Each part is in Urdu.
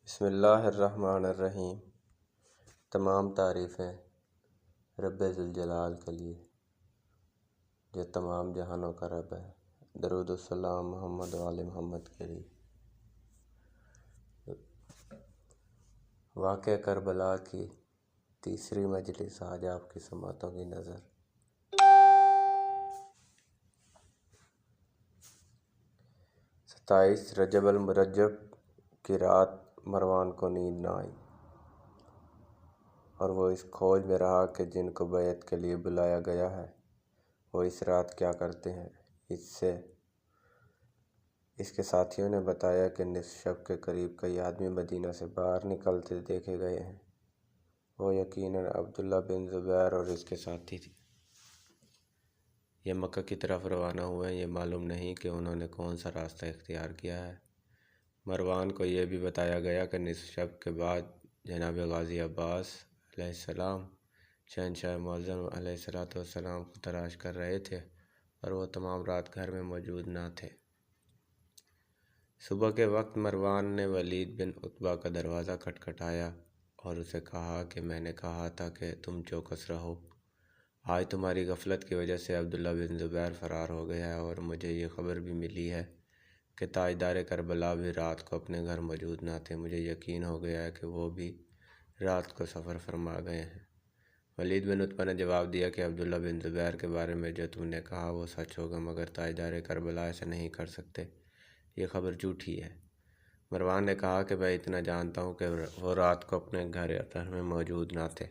بسم اللہ الرحمن الرحیم۔ تمام تعریفیں رب ذوالجلال کے لیے جو تمام جہانوں کا رب ہے۔ درود السلام محمد و آل محمد کے لیے۔ واقعہ کربلا کی تیسری مجلس آج آپ کی سماعتوں کی نظر۔ 27 رجب المرجب کی رات مروان کو نیند نہ آئی اور وہ اس کھوج میں رہا کہ جن کو بیعت کے لیے بلایا گیا ہے وہ اس رات کیا کرتے ہیں۔ اس کے ساتھیوں نے بتایا کہ نصف شب کے قریب کئی آدمی مدینہ سے باہر نکلتے دیکھے گئے ہیں۔ وہ یقیناً عبداللہ بن زبیر اور اس کے ساتھی تھے۔ یہ مکہ کی طرف روانہ ہوئے ہیں۔ یہ معلوم نہیں کہ انہوں نے کون سا راستہ اختیار کیا ہے۔ مروان کو یہ بھی بتایا گیا کہ نصف شب کے بعد جناب غازی عباس علیہ السلام شہنشاہ معظم علیہ السلام کو تلاش کر رہے تھے اور وہ تمام رات گھر میں موجود نہ تھے۔ صبح کے وقت مروان نے ولید بن عتبہ کا دروازہ کھٹکھٹایا اور اسے کہا کہ میں نے کہا تھا کہ تم چوکس رہو۔ آج تمہاری غفلت کی وجہ سے عبداللہ بن زبیر فرار ہو گیا ہے اور مجھے یہ خبر بھی ملی ہے کہ تاجدار کربلا بھی رات کو اپنے گھر موجود نہ تھے۔ مجھے یقین ہو گیا ہے کہ وہ بھی رات کو سفر فرما گئے ہیں۔ ولید بن عتبہ نے جواب دیا کہ عبداللہ بن زبیر کے بارے میں جو تم نے کہا وہ سچ ہوگا، مگر تاجدار کربلا ایسا نہیں کر سکتے، یہ خبر جھوٹی ہے۔ مروان نے کہا کہ میں اتنا جانتا ہوں کہ وہ رات کو اپنے گھر میں موجود نہ تھے۔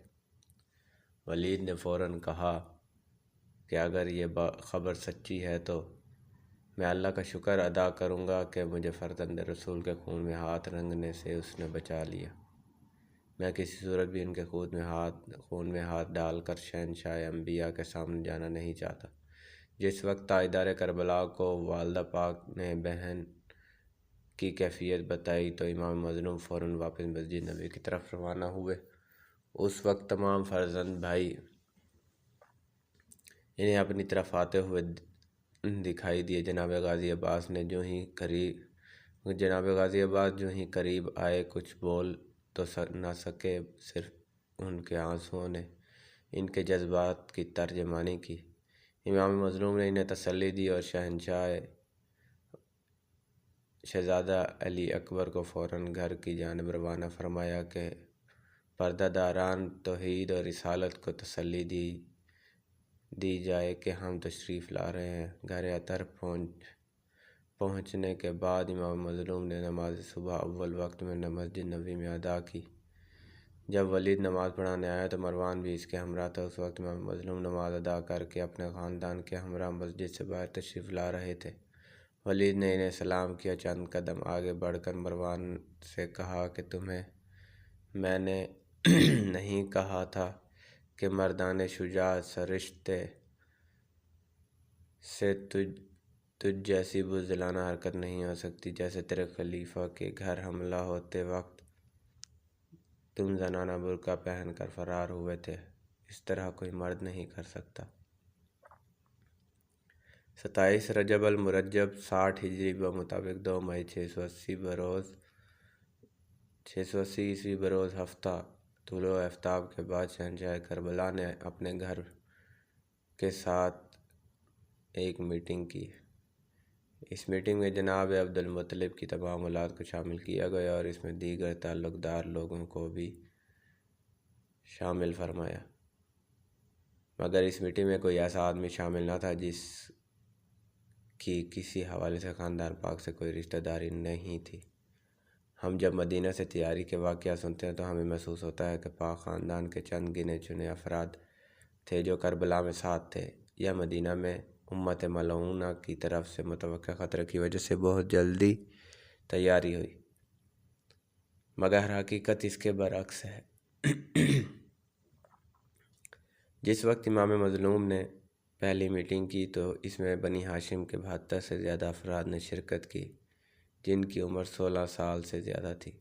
ولید نے فوراً کہا کہ اگر یہ خبر سچی ہے تو میں اللہ کا شکر ادا کروں گا کہ مجھے فرزند رسول کے خون میں ہاتھ رنگنے سے اس نے بچا لیا۔ میں کسی صورت بھی ان کے خون میں ہاتھ ڈال کر شہنشاہ انبیاء کے سامنے جانا نہیں چاہتا۔ جس وقت تاجدار کربلا کو والدہ پاک نے بہن کی کیفیت بتائی تو امام مظلوم فوراً واپس مسجد نبوی کی طرف روانہ ہوئے۔ اس وقت تمام فرزند بھائی انہیں اپنی طرف آتے ہوئے دکھائی دیے۔ جناب غازی عباس جو ہی قریب آئے کچھ بول تو نہ سکے، صرف ان کے آنسوؤں نے ان کے جذبات کی ترجمانی کی۔ امام مظلوم نے انہیں تسلی دی اور شہزادہ علی اکبر کو فوراً گھر کی جانب روانہ فرمایا کہ پردہ داران توحید اور رسالت کو تسلی دی جائے کہ ہم تشریف لا رہے ہیں۔ گھر اطہر پہنچنے کے بعد امام مظلوم نے نماز صبح اول وقت میں مسجد نبوی میں ادا کی۔ جب ولید نماز پڑھانے آیا تو مروان بھی اس کے ہمراہ تھا۔ اس وقت امام مظلوم نماز ادا کر کے اپنے خاندان کے ہمراہ مسجد سے باہر تشریف لا رہے تھے۔ ولید نے انہیں سلام کیا، چند قدم آگے بڑھ کر مروان سے کہا کہ تمہیں میں نے نہیں کہا تھا کہ مردان شجاع سرشتے سے تجھ جیسی بزدلانہ حرکت نہیں ہو سکتی۔ جیسے تیرے خلیفہ کے گھر حملہ ہوتے وقت تم زنانہ برقع پہن کر فرار ہوئے تھے، اس طرح کوئی مرد نہیں کر سکتا۔ 27 رجب المرجب 60 ہجری بمطابق 2 مئی 680 عیسوی بروز ہفتہ طلوع آفتاب کے بعد شہنشاہ کربلا نے اپنے گھر کے ساتھ ایک میٹنگ کی۔ اس میٹنگ میں جناب عبدالمطلب کی تمام اولاد کو شامل کیا گیا اور اس میں دیگر تعلق دار لوگوں کو بھی شامل فرمایا، مگر اس میٹنگ میں کوئی ایسا آدمی شامل نہ تھا جس کی کسی حوالے سے خاندان پاک سے کوئی رشتہ داری نہیں تھی۔ ہم جب مدینہ سے تیاری کے واقعہ سنتے ہیں تو ہمیں محسوس ہوتا ہے کہ پاک خاندان کے چند گنے چنے افراد تھے جو کربلا میں ساتھ تھے، یا مدینہ میں امت ملعونہ کی طرف سے متوقع خطرے کی وجہ سے بہت جلدی تیاری ہوئی، مگر حقیقت اس کے برعکس ہے۔ جس وقت امام مظلوم نے پہلی میٹنگ کی تو اس میں بنی ہاشم کے 72 سے زیادہ افراد نے شرکت کی، جن کی عمر 16 سال سے زیادہ تھی۔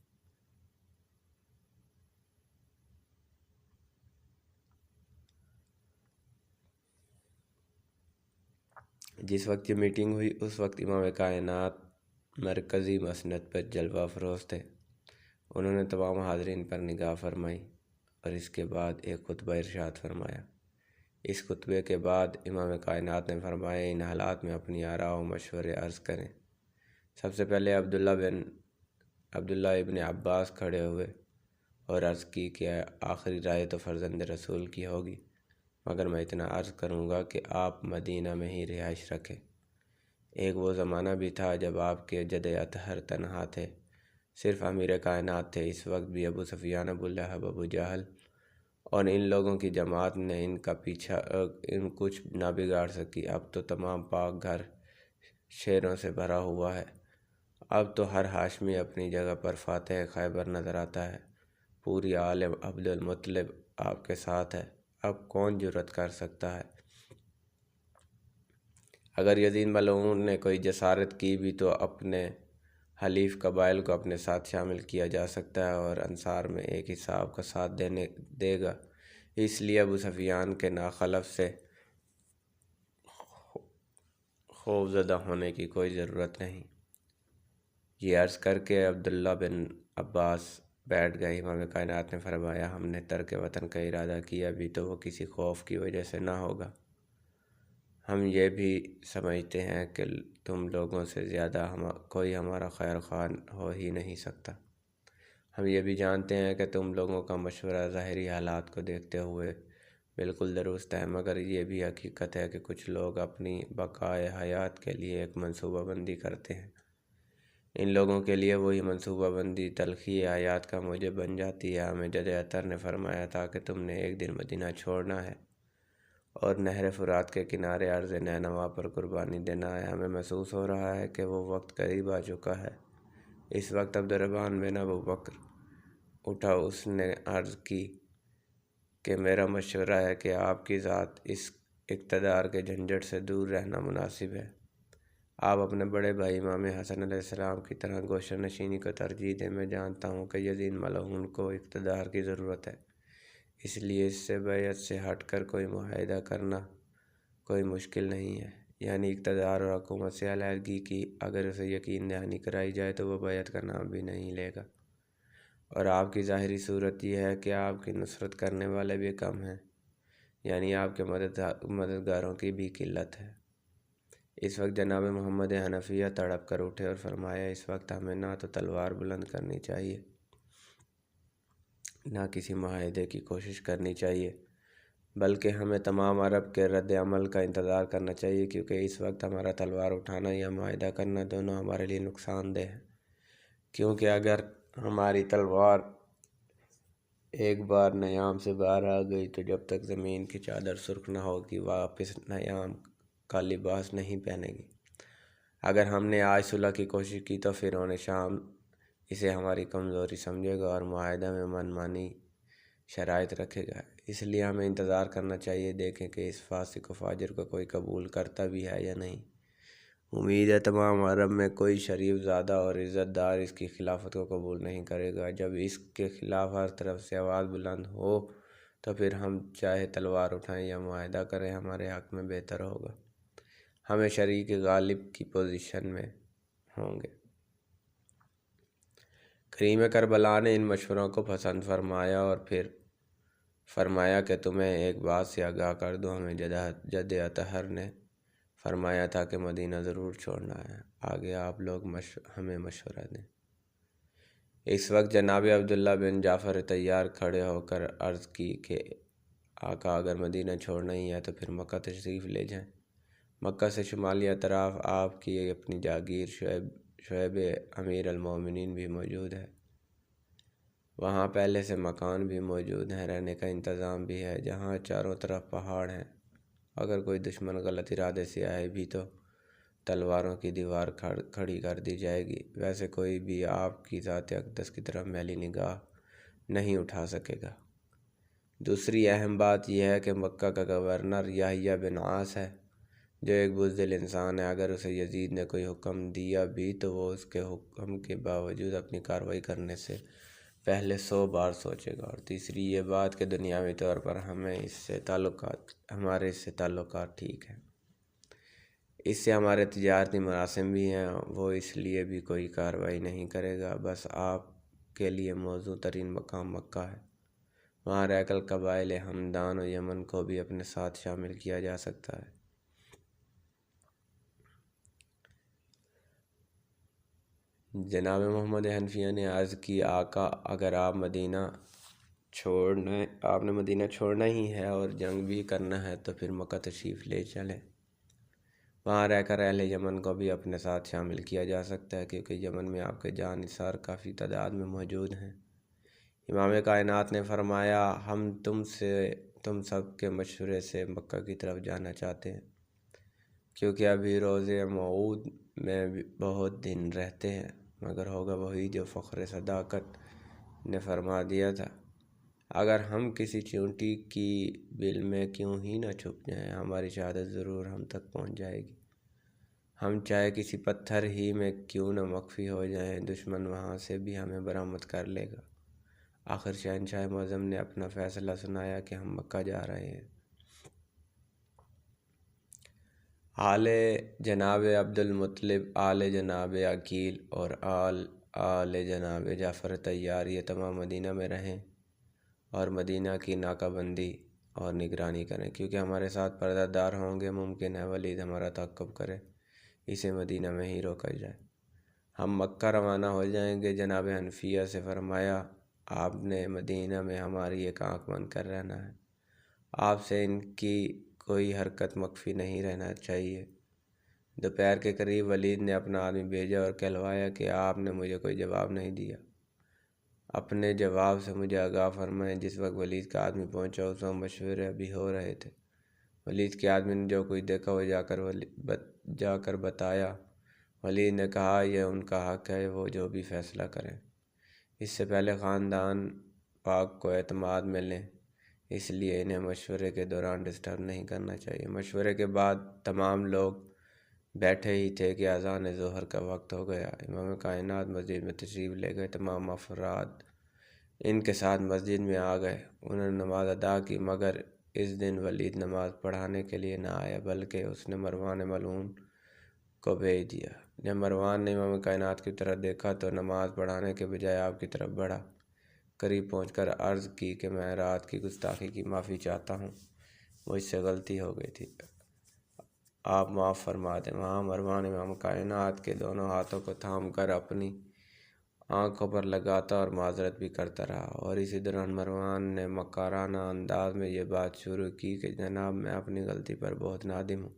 جس وقت یہ میٹنگ ہوئی اس وقت امام کائنات مرکزی مسند پر جلوہ افروز تھے۔ انہوں نے تمام حاضرین پر نگاہ فرمائی اور اس کے بعد ایک خطبہ ارشاد فرمایا۔ اس خطبے کے بعد امام کائنات نے فرمایا، ان حالات میں اپنی آراء و مشورے عرض کریں۔ سب سے پہلے عبداللہ ابن عباس کھڑے ہوئے اور عرض کی کہ آخری رائے تو فرزند رسول کی ہوگی، مگر میں اتنا عرض کروں گا کہ آپ مدینہ میں ہی رہائش رکھیں۔ ایک وہ زمانہ بھی تھا جب آپ کے جد اطہر تنہا تھے، صرف امیر کائنات تھے۔ اس وقت بھی ابو سفیان، ابو لہب، ابو جہل اور ان لوگوں کی جماعت نے ان کا پیچھا کچھ نہ بگاڑ سکی۔ اب تو تمام پاک گھر شیروں سے بھرا ہوا ہے۔ اب تو ہر ہاشمی اپنی جگہ پر فاتح خیبر نظر آتا ہے۔ پوری آل عبد المطلب آپ کے ساتھ ہے۔ اب کون جرأت کر سکتا ہے؟ اگر یزید ملعون نے کوئی جسارت کی بھی تو اپنے حلیف قبائل کو اپنے ساتھ شامل کیا جا سکتا ہے اور انصار میں ایک حساب کا ساتھ دے گا۔ اس لیے ابو سفیان کے ناخلف سے خوفزدہ ہونے کی کوئی ضرورت نہیں۔ یہ عرض کر کے عبداللہ بن عباس بیٹھ گئے۔ امام کائنات نے فرمایا، ہم نے ترک وطن کا ارادہ کیا بھی تو وہ کسی خوف کی وجہ سے نہ ہوگا۔ ہم یہ بھی سمجھتے ہیں کہ تم لوگوں سے زیادہ کوئی ہمارا خیر خواہ ہو ہی نہیں سکتا۔ ہم یہ بھی جانتے ہیں کہ تم لوگوں کا مشورہ ظاہری حالات کو دیکھتے ہوئے بالکل درست ہے، مگر یہ بھی حقیقت ہے کہ کچھ لوگ اپنی بقائے حیات کے لیے ایک منصوبہ بندی کرتے ہیں۔ ان لوگوں کے لیے وہی منصوبہ بندی تلخی حیات کا موجب بن جاتی ہے۔ ہمیں جد اطہر نے فرمایا تھا کہ تم نے ایک دن مدینہ چھوڑنا ہے اور نہر فرات کے کنارے عرض نینوا پر قربانی دینا ہے۔ ہمیں محسوس ہو رہا ہے کہ وہ وقت قریب آ چکا ہے۔ اس وقت عبدالرحمن بن ابو بکر اٹھا۔ اس نے عرض کی کہ میرا مشورہ ہے کہ آپ کی ذات اس اقتدار کے جھنجٹ سے دور رہنا مناسب ہے۔ آپ اپنے بڑے بھائی امام حسن علیہ السلام کی طرح گوشہ نشینی کو ترجیح دیں۔ میں جانتا ہوں کہ یزید ملعون کو اقتدار کی ضرورت ہے، اس لیے اس سے بیعت سے ہٹ کر کوئی معاہدہ کرنا کوئی مشکل نہیں ہے۔ یعنی اقتدار اور حکومت سے علیحدگی کی اگر اسے یقین دہانی کرائی جائے تو وہ بیعت کا نام بھی نہیں لے گا۔ اور آپ کی ظاہری صورت یہ ہے کہ آپ کی نصرت کرنے والے بھی کم ہیں، یعنی آپ کے مددگاروں کی بھی قلت ہے۔ اس وقت جناب محمد حنفیہ تڑپ کر اٹھے اور فرمایا، اس وقت ہمیں نہ تو تلوار بلند کرنی چاہیے، نہ کسی معاہدے کی کوشش کرنی چاہیے، بلکہ ہمیں تمام عرب کے رد عمل کا انتظار کرنا چاہیے، کیونکہ اس وقت ہمارا تلوار اٹھانا یا معاہدہ کرنا دونوں ہمارے لیے نقصان دہ ہیں۔ کیونکہ اگر ہماری تلوار ایک بار نیام سے باہر آ گئی تو جب تک زمین کی چادر سرخ نہ ہوگی واپس نیام کا لباس نہیں پہنے گی۔ اگر ہم نے آج صلح کی کوشش کی تو فرعون شام اسے ہماری کمزوری سمجھے گا اور معاہدہ میں منمانی شرائط رکھے گا۔ اس لیے ہمیں انتظار کرنا چاہیے، دیکھیں کہ اس فاسق و فاجر کو کوئی قبول کرتا بھی ہے یا نہیں۔ امید ہے تمام عرب میں کوئی شریف زادہ اور عزت دار اس کی خلافت کو قبول نہیں کرے گا۔ جب اس کے خلاف ہر طرف سے آواز بلند ہو تو پھر ہم چاہے تلوار اٹھائیں یا معاہدہ کریں، ہمارے حق میں بہتر ہوگا۔ ہمیں شریک غالب کی پوزیشن میں ہوں گے۔ کریم کربلا نے ان مشوروں کو پسند فرمایا اور پھر فرمایا کہ تمہیں ایک بات سے آگاہ کر دوں، ہمیں جد اطہر نے فرمایا تھا کہ مدینہ ضرور چھوڑنا ہے۔ آگے آپ لوگ ہمیں مشورہ دیں۔ اس وقت جناب عبداللہ بن جعفر طیار کھڑے ہو کر عرض کی کہ آقا، اگر مدینہ چھوڑنا ہی ہے تو پھر مکہ تشریف لے جائیں۔ مکہ سے شمالی اطراف آپ کی اپنی جاگیر شعیب امیر المومنین بھی موجود ہے۔ وہاں پہلے سے مکان بھی موجود ہیں، رہنے کا انتظام بھی ہے، جہاں چاروں طرف پہاڑ ہیں۔ اگر کوئی دشمن غلط ارادے سے آئے بھی تو تلواروں کی دیوار کھڑی کر دی جائے گی۔ ویسے کوئی بھی آپ کی ذات اقدس کی طرف میلی نگاہ نہیں اٹھا سکے گا۔ دوسری اہم بات یہ ہے کہ مکہ کا گورنر یحییٰ بن عاص ہے، جو ایک بزدل انسان ہے۔ اگر اسے یزید نے کوئی حکم دیا بھی تو وہ اس کے حکم کے باوجود اپنی کارروائی کرنے سے پہلے 100 بار سوچے گا۔ اور تیسری یہ بات کہ دنیاوی طور پر ہمارے اس سے تعلقات ٹھیک ہیں، اس سے ہمارے تجارتی مراسم بھی ہیں، وہ اس لیے بھی کوئی کارروائی نہیں کرے گا۔ بس آپ کے لیے موزوں ترین مقام مکہ ہے۔ وہاں رہ کر قبائل ہمدان و یمن کو بھی اپنے ساتھ شامل کیا جا سکتا ہے۔ جناب محمد حنفیہ نے عرض کی، آقا اگر آپ نے مدینہ چھوڑنا ہی ہے اور جنگ بھی کرنا ہے تو پھر مکہ تشریف لے چلیں۔ وہاں رہ کر اہل یمن کو بھی اپنے ساتھ شامل کیا جا سکتا ہے، کیونکہ یمن میں آپ کے جانثار کافی تعداد میں موجود ہیں۔ امام کائنات نے فرمایا، ہم تم سب کے مشورے سے مکہ کی طرف جانا چاہتے ہیں، کیونکہ ابھی روز موعود میں بہت دن رہتے ہیں، مگر ہوگا وہی جو فخر صداقت نے فرما دیا تھا، اگر ہم کسی چیونٹی کی بل میں کیوں ہی نہ چھپ جائیں، ہماری شہادت ضرور ہم تک پہنچ جائے گی۔ ہم چاہے کسی پتھر ہی میں کیوں نہ مخفی ہو جائیں، دشمن وہاں سے بھی ہمیں برآمد کر لے گا۔ آخر شہنشاہ معظم نے اپنا فیصلہ سنایا کہ ہم مکہ جا رہے ہیں۔ آل جناب عبدالمطلب، آل جناب عقیل اور آل جناب جعفر طیار یہ تمام مدینہ میں رہیں اور مدینہ کی ناکہ بندی اور نگرانی کریں، کیونکہ ہمارے ساتھ پردہ دار ہوں گے۔ ممکن ہے ولید ہمارا تعقب کرے، اسے مدینہ میں ہی روکا جائے۔ ہم مکہ روانہ ہو جائیں گے۔ جناب حنفیہ سے فرمایا، آپ نے مدینہ میں ہماری ایک آنکھ بند کر رہنا ہے، آپ سے ان کی کوئی حرکت مخفی نہیں رہنا چاہیے۔ دوپہر کے قریب ولید نے اپنا آدمی بھیجا اور کہلوایا کہ آپ نے مجھے کوئی جواب نہیں دیا، اپنے جواب سے مجھے آگاہ فرمائیں۔ جس وقت ولید کا آدمی پہنچا اس وقت مشورے ابھی ہو رہے تھے۔ ولید کے آدمی نے جو کچھ دیکھا وہ جا کر بتایا۔ ولید نے کہا، یہ ان کا حق ہے، وہ جو بھی فیصلہ کریں، اس سے پہلے خاندان پاک کو اعتماد میں لیں، اس لیے انہیں مشورے کے دوران ڈسٹرب نہیں کرنا چاہیے۔ مشورے کے بعد تمام لوگ بیٹھے ہی تھے کہ اذان ظہر کا وقت ہو گیا۔ امام کائنات مسجد میں تشریف لے گئے۔ تمام افراد ان کے ساتھ مسجد میں آ گئے۔ انہوں نے نماز ادا کی، مگر اس دن ولید نماز پڑھانے کے لیے نہ آیا، بلکہ اس نے مروان ملعون کو بھیج دیا۔ جب مروان نے امام کائنات کی طرف دیکھا تو نماز پڑھانے کے بجائے آپ کی طرف بڑھا۔ قریب پہنچ کر عرض کی کہ میں رات کی گستاخی کی معافی چاہتا ہوں، مجھ سے غلطی ہو گئی تھی، آپ معاف فرما دیں۔ وہاں مروان امام کائنات کے دونوں ہاتھوں کو تھام کر اپنی آنکھوں پر لگاتا اور معذرت بھی کرتا رہا، اور اسی دوران مروان نے مکارانہ انداز میں یہ بات شروع کی کہ جناب، میں اپنی غلطی پر بہت نادم ہوں،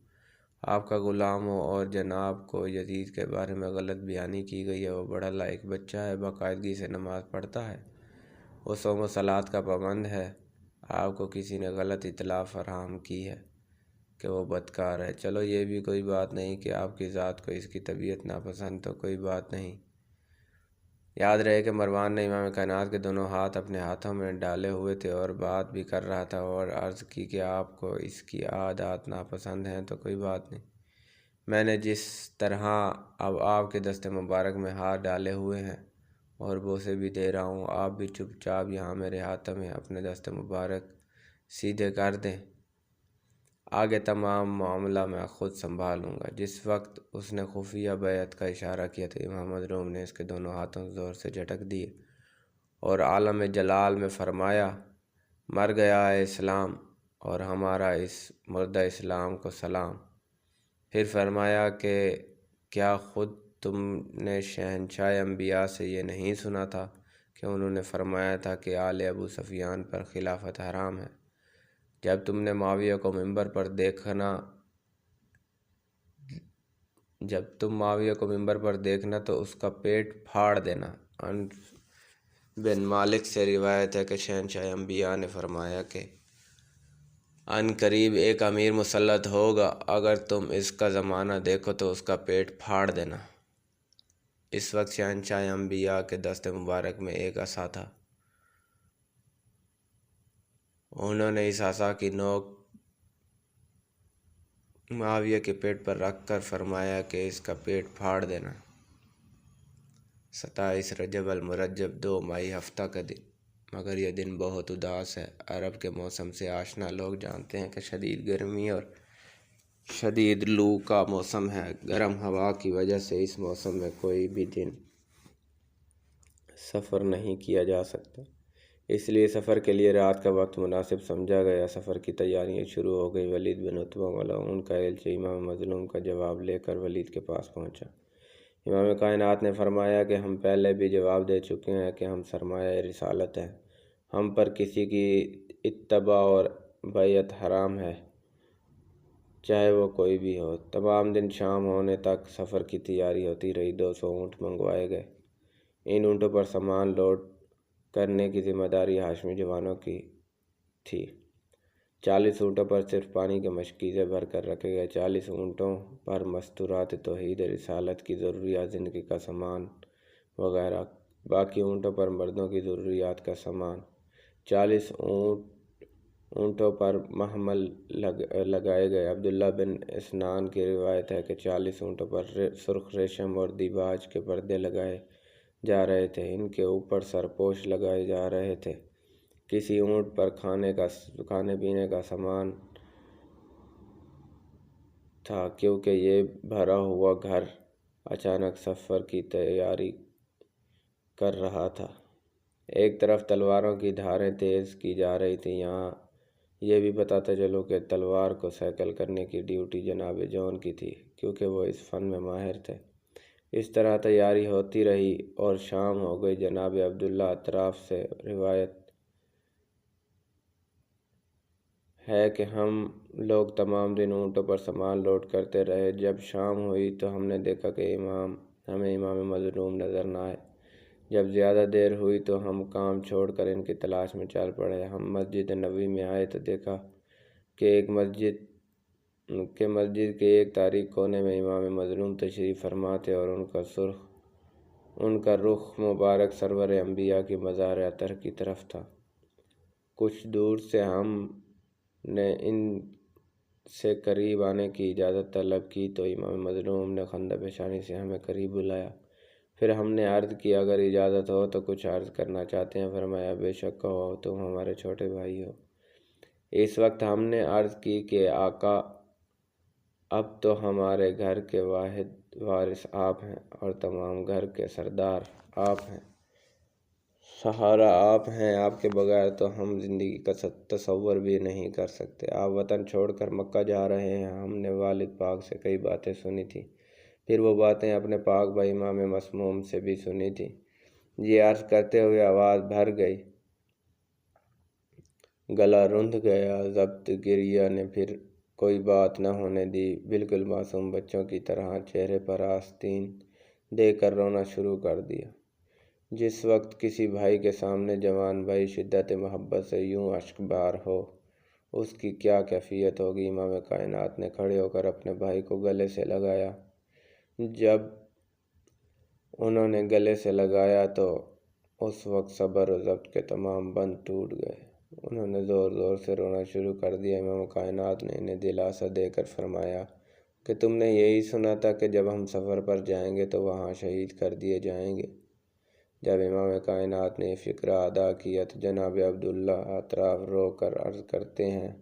آپ کا غلام ہوں، اور جناب کو یزید کے بارے میں غلط بیانی کی گئی ہے۔ وہ بڑا لائق بچہ ہے، باقاعدگی سے نماز پڑھتا ہے، وہ صوم و صلات کا پابند ہے۔ آپ کو کسی نے غلط اطلاع فراہم کی ہے کہ وہ بدکار ہے۔ چلو یہ بھی کوئی بات نہیں کہ آپ کی ذات کو اس کی طبیعت ناپسند، تو کوئی بات نہیں۔ یاد رہے کہ مروان نے امام کائنات کے دونوں ہاتھ اپنے ہاتھوں میں ڈالے ہوئے تھے اور بات بھی کر رہا تھا، اور عرض کی کہ آپ کو اس کی عادات ناپسند ہیں تو کوئی بات نہیں۔ میں نے جس طرح اب آپ کے دست مبارک میں ہاتھ ڈالے ہوئے ہیں اور بوسے بھی دے رہا ہوں، آپ بھی چپ چاپ یہاں میرے ہاتھوں میں اپنے دست مبارک سیدھے کر دیں، آگے تمام معاملہ میں خود سنبھالوں گا۔ جس وقت اس نے خفیہ بیعت کا اشارہ کیا تو امام مظلوم نے اس کے دونوں ہاتھوں زور سے جھٹک دیے اور عالم جلال میں فرمایا، مر گیا ہے اسلام، اور ہمارا اس مردہ اسلام کو سلام۔ پھر فرمایا کہ کیا خود تم نے شہنشاہ انبیاء سے یہ نہیں سنا تھا کہ انہوں نے فرمایا تھا کہ آل ابو سفیان پر خلافت حرام ہے؟ جب تم معاویہ کو ممبر پر دیکھنا تو اس کا پیٹ پھاڑ دینا۔ انس بن مالک سے روایت ہے کہ شہنشاہ انبیاء نے فرمایا کہ ان قریب ایک امیر مسلط ہوگا، اگر تم اس کا زمانہ دیکھو تو اس کا پیٹ پھاڑ دینا۔ اس وقت شہنشاہ انبیاء کے دست مبارک میں ایک عصا تھا۔ انہوں نے اس عصا کی نوک معاویہ کے پیٹ پر رکھ کر فرمایا کہ اس کا پیٹ پھاڑ دینا۔ 27 رجب المرجب 2 مئی ہفتہ کا دن، مگر یہ دن بہت اداس ہے۔ عرب کے موسم سے آشنا لوگ جانتے ہیں کہ شدید گرمی اور شدید لو کا موسم ہے۔ گرم ہوا کی وجہ سے اس موسم میں کوئی بھی دن سفر نہیں کیا جا سکتا، اس لیے سفر کے لیے رات کا وقت مناسب سمجھا گیا۔ سفر کی تیاریاں شروع ہو گئی۔ ولید بن عتبہ ملعون کا ایلچی امام مظلوم کا جواب لے کر ولید کے پاس پہنچا۔ امام کائنات نے فرمایا کہ ہم پہلے بھی جواب دے چکے ہیں کہ ہم سرمایہ رسالت ہیں، ہم پر کسی کی اتباع اور بیعت حرام ہے، چاہے وہ کوئی بھی ہو۔ تمام دن شام ہونے تک سفر کی تیاری ہوتی رہی۔ 200 اونٹ منگوائے گئے۔ ان اونٹوں پر سامان لوڈ کرنے کی ذمہ داری ہاشمی جوانوں کی تھی۔ 40 اونٹوں پر صرف پانی کے مشکیزیں بھر کر رکھے گئے، 40 اونٹوں پر مستورات توحید رسالت کی ضروریات زندگی کا سامان وغیرہ، باقی اونٹوں پر مردوں کی ضروریات کا سامان۔ 40 اونٹوں پر محمل لگائے گئے۔ عبداللہ بن اسنان کی روایت ہے کہ 40 اونٹوں پر سرخ ریشم اور دیباج کے پردے لگائے جا رہے تھے، ان کے اوپر سرپوش لگائے جا رہے تھے۔ کسی اونٹ پر کھانے پینے کا سامان تھا، کیونکہ یہ بھرا ہوا گھر اچانک سفر کی تیاری کر رہا تھا۔ ایک طرف تلواروں کی دھاریں تیز کی جا رہی تھیں۔ یہاں یہ بھی بتاتا چلوں کہ تلوار کو سیکل کرنے کی ڈیوٹی جناب جون کی تھی، کیونکہ وہ اس فن میں ماہر تھے۔ اس طرح تیاری ہوتی رہی اور شام ہو گئی۔ جناب عبداللہ اطراف سے روایت ہے کہ ہم لوگ تمام دن اونٹوں پر سامان لوڈ کرتے رہے۔ جب شام ہوئی تو ہم نے دیکھا کہ ہمیں امام مظلوم نظر نہ آئے۔ جب زیادہ دیر ہوئی تو ہم کام چھوڑ کر ان کی تلاش میں چل پڑے۔ ہم مسجد نبوی میں آئے تو دیکھا کہ مسجد کے ایک تاریک کونے میں امام مظلوم تشریف فرما تھے اور ان کا رخ مبارک سرور انبیاء کی مزار اطہر کی طرف تھا۔ کچھ دور سے ہم نے ان سے قریب آنے کی اجازت طلب کی تو امام مظلوم نے خندہ پیشانی سے ہمیں قریب بلایا۔ پھر ہم نے عرض کی اگر اجازت ہو تو کچھ عرض کرنا چاہتے ہیں۔ فرمایا بے شک کہو، تم ہمارے چھوٹے بھائی ہو۔ اس وقت ہم نے عرض کی کہ آقا، اب تو ہمارے گھر کے واحد وارث آپ ہیں اور تمام گھر کے سردار آپ ہیں، سہارا آپ ہیں، آپ کے بغیر تو ہم زندگی کا تصور بھی نہیں کر سکتے۔ آپ وطن چھوڑ کر مکہ جا رہے ہیں۔ ہم نے والد پاک سے کئی باتیں سنی تھیں، پھر وہ باتیں اپنے پاک بھائی امام مسموم سے بھی سنی تھیں۔ یہ عرض کرتے ہوئے آواز بھر گئی، گلا رندھ گیا۔ ضبط گریہ نے پھر کوئی بات نہ ہونے دی، بالکل معصوم بچوں کی طرح چہرے پر آستین دے کر رونا شروع کر دیا۔ جس وقت کسی بھائی کے سامنے جوان بھائی شدت محبت سے یوں اشک بار ہو، اس کی کیا کیفیت ہوگی۔ امام کائنات نے کھڑے ہو کر اپنے بھائی کو گلے سے لگایا۔ جب انہوں نے گلے سے لگایا تو اس وقت صبر و ضبط کے تمام بند ٹوٹ گئے۔ انہوں نے زور زور سے رونا شروع کر دیا۔ امام کائنات نے انہیں دلاسا دے کر فرمایا کہ تم نے یہی سنا تھا کہ جب ہم سفر پر جائیں گے تو وہاں شہید کر دیے جائیں گے۔ جب امام کائنات نے یہ فقرہ ادا کیا تو جناب عبداللہ اطراف رو کر عرض کرتے ہیں،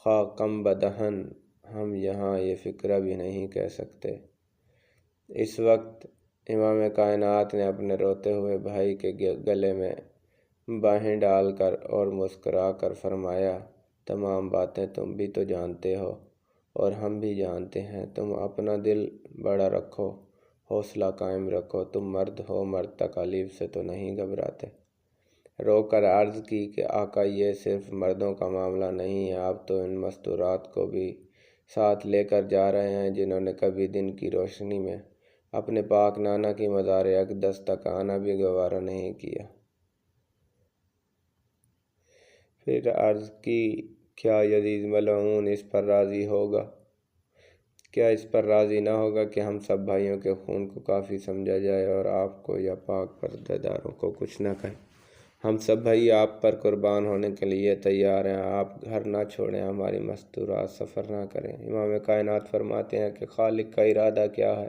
خواہ کم بدہن، ہم یہاں یہ فقرہ بھی نہیں کہہ سکتے۔ اس وقت امام کائنات نے اپنے روتے ہوئے بھائی کے گلے میں باہیں ڈال کر اور مسکرا کر فرمایا، تمام باتیں تم بھی تو جانتے ہو اور ہم بھی جانتے ہیں، تم اپنا دل بڑا رکھو، حوصلہ قائم رکھو، تم مرد ہو، مرد تکالیف سے تو نہیں گھبراتے۔ رو کر عرض کی کہ آقا، یہ صرف مردوں کا معاملہ نہیں ہے، آپ تو ان مستورات کو بھی ساتھ لے کر جا رہے ہیں جنہوں نے کبھی دن کی روشنی میں اپنے پاک نانا کی مزار اقدس تک آنا بھی گوارا نہیں کیا۔ پھر عرض کی، کیا یزید ملعون اس پر راضی ہوگا؟ کیا اس پر راضی نہ ہوگا کہ ہم سب بھائیوں کے خون کو کافی سمجھا جائے اور آپ کو یا پاک پردہ داروں کو کچھ نہ کہیں؟ ہم سب بھائی آپ پر قربان ہونے کے لیے تیار ہیں، آپ گھر نہ چھوڑیں، ہماری مستورات سفر نہ کریں۔ امام کائنات فرماتے ہیں کہ خالق کا ارادہ کیا ہے،